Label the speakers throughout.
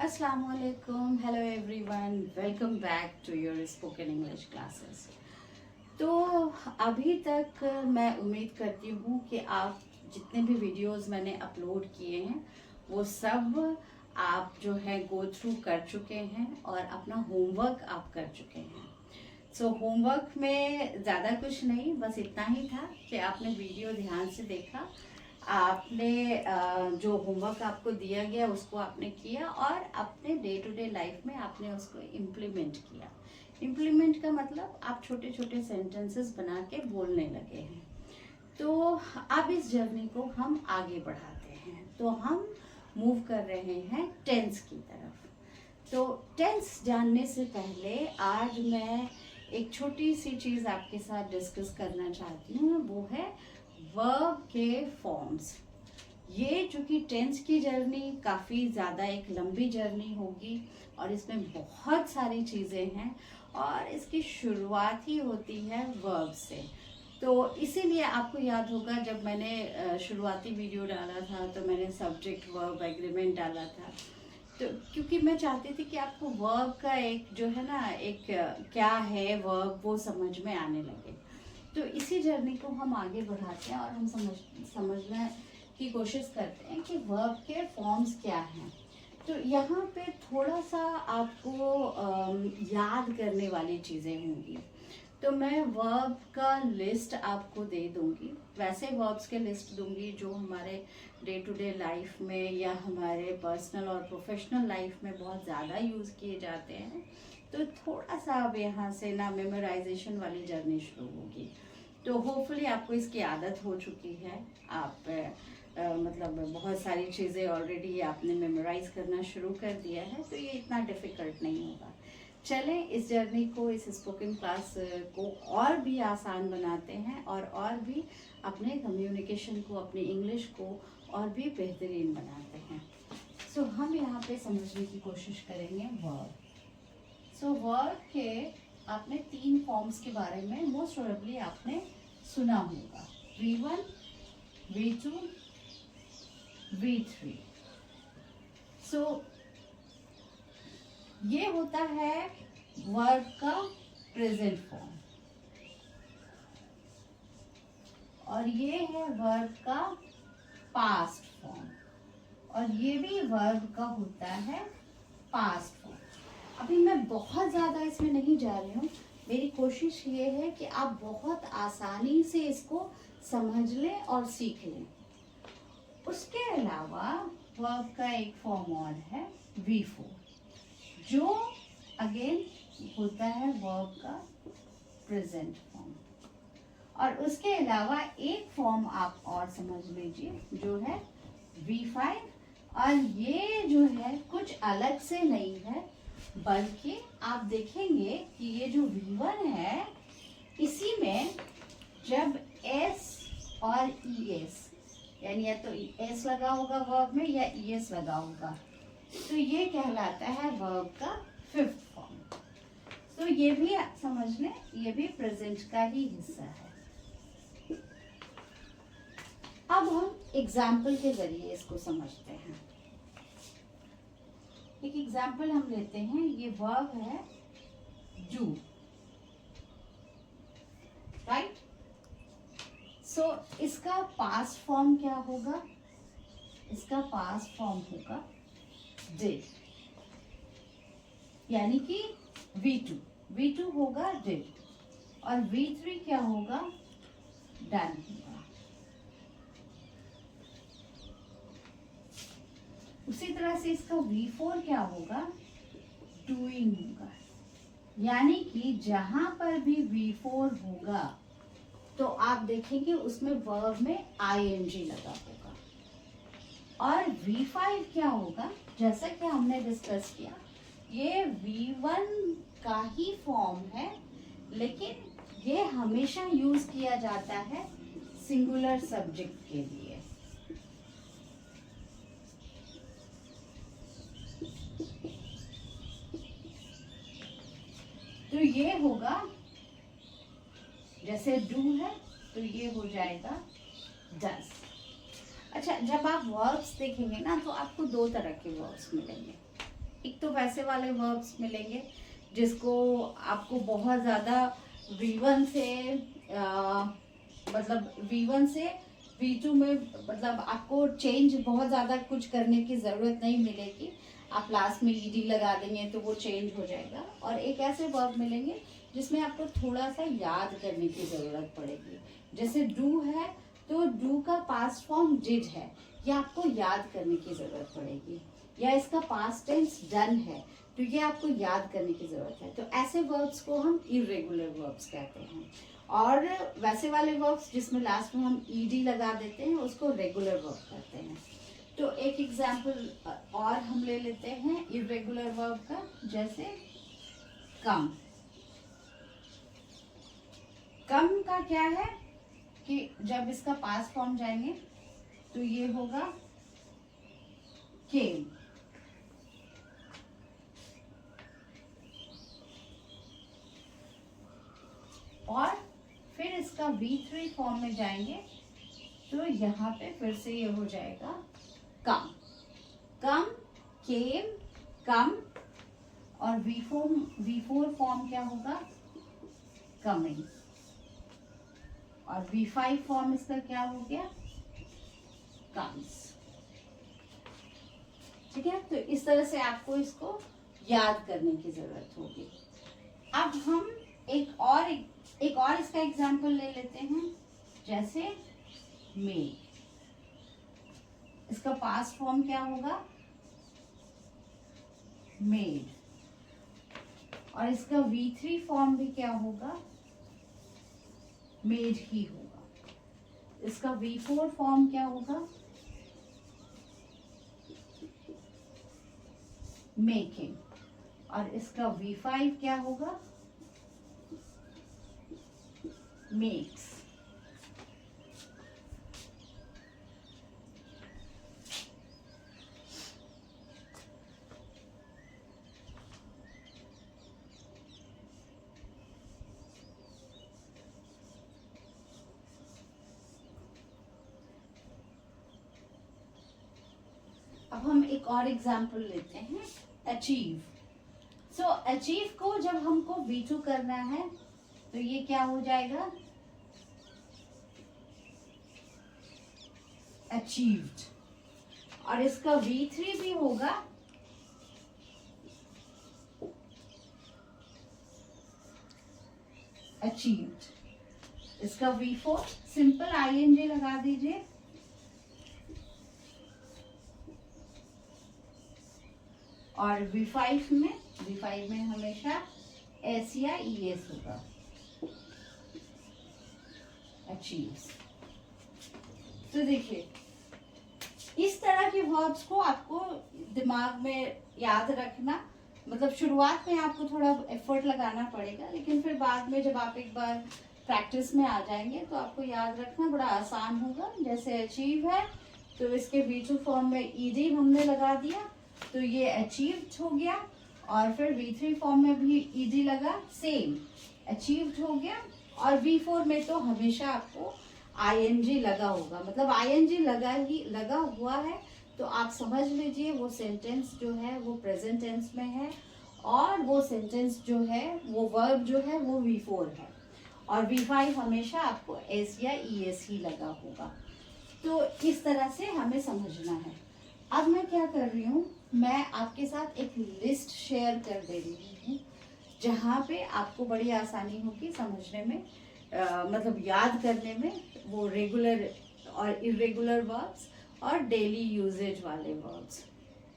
Speaker 1: अस्सलाम वालेकुम, hello everyone, welcome back to your spoken English classes. तो अभी तक मैं उम्मीद करती हूँ कि आप जितने भी वीडियोस मैंने अपलोड किए हैं वो सब आप जो है गो थ्रू कर चुके हैं और अपना होमवर्क आप कर चुके हैं। सो होमवर्क में ज़्यादा कुछ नहीं, बस इतना ही था कि आपने वीडियो ध्यान से देखा, आपने जो होमवर्क आपको दिया गया उसको आपने किया और अपने डे टू डे लाइफ में आपने उसको इम्प्लीमेंट किया। इम्प्लीमेंट का मतलब आप छोटे छोटे सेंटेंसेस बना के बोलने लगे हैं। तो अब इस जर्नी को हम आगे बढ़ाते हैं, तो हम मूव कर रहे हैं टेंस की तरफ। तो टेंस जानने से पहले आज मैं एक छोटी सी चीज़ आपके साथ डिस्कस करना चाहती हूँ, वो है वर्ब के फॉर्म्स। ये चूंकि टेंस की जर्नी काफ़ी ज़्यादा एक लंबी जर्नी होगी और इसमें बहुत सारी चीज़ें हैं और इसकी शुरुआत ही होती है वर्ब से। तो इसीलिए आपको याद होगा जब मैंने शुरुआती वीडियो डाला था तो मैंने सब्जेक्ट वर्ब एग्रीमेंट डाला था। तो क्योंकि मैं चाहती थी कि आपको वर्ब का एक जो है ना एक क्या है वर्ब वो समझ में आने लगे। तो इसी जर्नी को हम आगे बढ़ाते हैं और हम समझने की कोशिश करते हैं कि वर्ब के फॉर्म्स क्या हैं। तो यहाँ पे थोड़ा सा आपको याद करने वाली चीज़ें होंगी। तो मैं वर्ब का लिस्ट आपको दे दूंगी, वैसे वर्ब्स के लिस्ट दूंगी जो हमारे डे टू डे लाइफ में या हमारे पर्सनल और प्रोफेशनल लाइफ में बहुत ज़्यादा यूज़ किए जाते हैं। तो थोड़ा सा अब यहाँ से ना मेमोराइजेशन वाली जर्नी शुरू होगी। तो होपफुली आपको इसकी आदत हो चुकी है, आप मतलब बहुत सारी चीज़ें ऑलरेडी आपने मेमोराइज करना शुरू कर दिया है, तो ये इतना डिफ़िकल्ट नहीं होगा। चलें इस जर्नी को, इस स्पोकन क्लास को और भी आसान बनाते हैं और भी अपने कम्युनिकेशन को, अपनी इंग्लिश को और भी बेहतरीन बनाते हैं। सो हम यहाँ पे समझने की कोशिश करेंगे वर्ब। सो वर्ब के आपने 3 फॉर्म्स के बारे में मोस्ट प्रोबेबली आपने सुना होगा, V1, V2, V3। सो ये होता है वर्ब का प्रेजेंट फॉर्म और ये है वर्ब का पास्ट फॉर्म और ये भी वर्ब का होता है पास्ट फॉर्म। अभी मैं बहुत ज़्यादा इसमें नहीं जा रही हूँ, मेरी कोशिश ये है कि आप बहुत आसानी से इसको समझ लें और सीख लें। उसके अलावा वर्ब का एक फॉर्म और है V4, जो अगेन होता है वर्ब का प्रेजेंट फॉर्म। और उसके अलावा एक फॉर्म आप और समझ लीजिए जो है V5, और ये जो है कुछ अलग से नहीं है, बल्कि आप देखेंगे कि ये जो V1 है इसी में जब S और ES यानी या तो S लगा होगा वर्ब में या ES लगा होगा, तो ये कहलाता है वर्ब का 5th फॉर्म। तो ये भी समझ लें, ये भी प्रेजेंट का ही हिस्सा है। अब हम एग्जाम्पल के जरिए इसको समझते हैं। एक एग्जाम्पल हम लेते हैं, ये वर्ब है डू, राइट। सो इसका पास्ट फॉर्म क्या होगा? इसका पास्ट फॉर्म होगा डिड, यानी कि V2 होगा डिड और V3 क्या होगा? डन होगा। उसी तरह से इसका V4 क्या होगा? डूइंग होगा, यानी कि जहां पर भी V4 होगा तो आप देखेंगे उसमें वर्ब में ing लगा होगा। और V5 क्या होगा? जैसा कि हमने डिस्कस किया, ये V1 का ही फॉर्म है, लेकिन ये हमेशा यूज किया जाता है सिंगुलर सब्जेक्ट के लिए। तो ये होगा, जैसे डू है तो ये हो जाएगा डज। अच्छा, जब आप वर्ब्स देखेंगे ना तो आपको 2 तरह के वर्ब्स मिलेंगे। एक तो वैसे वाले वर्ब्स मिलेंगे जिसको आपको बहुत ज़्यादा V1 से मतलब V1 से V2 में मतलब आपको चेंज बहुत ज़्यादा कुछ करने की ज़रूरत नहीं मिलेगी। आप लास्ट में ed लगा देंगे तो वो चेंज हो जाएगा। और एक ऐसे वर्ब मिलेंगे जिसमें आपको थोड़ा सा याद करने की ज़रूरत पड़ेगी। जैसे डू है तो डू का पास्ट फॉर्म डिड है, ये आपको याद करने की ज़रूरत पड़ेगी। या इसका पास्ट टेंस डन है तो ये आपको याद करने की ज़रूरत है। तो ऐसे वर्ब्स को हम इरेगुलर वर्ब्स कहते हैं। और वैसे वाले वर्ब्स जिसमें लास्ट में हम ed लगा देते हैं उसको रेगुलर वर्ब कहते हैं। तो एक एग्जाम्पल और हम ले लेते हैं इरेगुलर वर्ब का, जैसे कम। कम का क्या है कि जब इसका पास्ट फॉर्म जाएंगे तो ये होगा केम। और फिर इसका V3 फॉर्म में जाएंगे तो यहाँ पे फिर से ये हो जाएगा कम। कम, केम, कम। और V4 फॉर्म क्या होगा, कमिंग। और V5 फॉर्म इसका क्या हो गया, कम्स। ठीक है, तो इस तरह से आपको इसको याद करने की जरूरत होगी। अब हम एक और इसका एग्जाम्पल ले लेते हैं, जैसे मेड। इसका पास्ट फॉर्म क्या होगा, मेड। और इसका V3 फॉर्म भी क्या होगा, मेड ही होगा। इसका V4 फॉर्म क्या होगा, मेकिंग। और इसका V5 क्या होगा, मेक्स। अब हम एक और एग्जाम्पल लेते हैं, अचीव। सो अचीव को जब हमको V2 करना है तो ये क्या हो जाएगा, अचीव्ड। और इसका V3 भी होगा अचीव्ड। इसका V4 सिंपल ING लगा दीजिए। और V5 में हमेशा S या ES होगा, अचीव्स। तो देखिए, इस तरह के वर्ब्स को आपको दिमाग में याद रखना, मतलब शुरुआत में आपको थोड़ा एफर्ट लगाना पड़ेगा, लेकिन फिर बाद में जब आप एक बार प्रैक्टिस में आ जाएंगे तो आपको याद रखना बड़ा आसान होगा। जैसे अचीव है तो इसके V2 फॉर्म में ed हमने लगा दिया तो ये अचीव्ड हो गया। और फिर V3 फॉर्म में भी ed लगा, सेम अचीव्ड हो गया। और V4 में तो हमेशा आपको ING लगा होगा, मतलब ING लगा हुआ है तो आप समझ लीजिए वो सेंटेंस जो है वो प्रेजेंट टेंस में है, और वो सेंटेंस जो है वो वर्ब जो है वो V4 है। और V5 हमेशा आपको S या ES ही लगा होगा। तो इस तरह से हमें समझना है। अब मैं क्या कर रही हूँ, मैं आपके साथ एक लिस्ट शेयर कर दे रही हूँ जहाँ पे आपको बड़ी आसानी होगी समझने में, मतलब याद करने में, वो रेगुलर और इरेगुलर वर्ब्स और डेली यूजेज वाले वर्ब्स।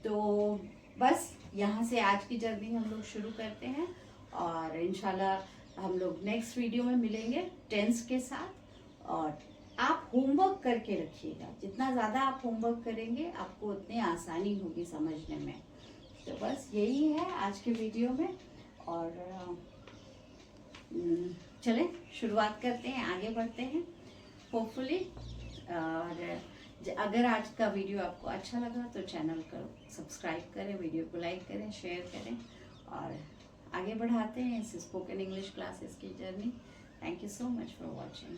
Speaker 1: तो बस यहाँ से आज की जर्नी हम लोग शुरू करते हैं, और इंशाल्लाह हम लोग नेक्स्ट वीडियो में मिलेंगे टेंस के साथ। और आप होमवर्क करके रखिएगा, जितना ज़्यादा आप होमवर्क करेंगे आपको उतनी आसानी होगी समझने में। तो बस यही है आज के वीडियो में। और चलें शुरुआत करते हैं, आगे बढ़ते हैं होपफुली। और अगर आज का वीडियो आपको अच्छा लगा तो चैनल को सब्सक्राइब करें, वीडियो को लाइक करें, शेयर करें, और आगे बढ़ाते हैं इस स्पोकन इंग्लिश क्लासेस की journey. Thank you so much for watching.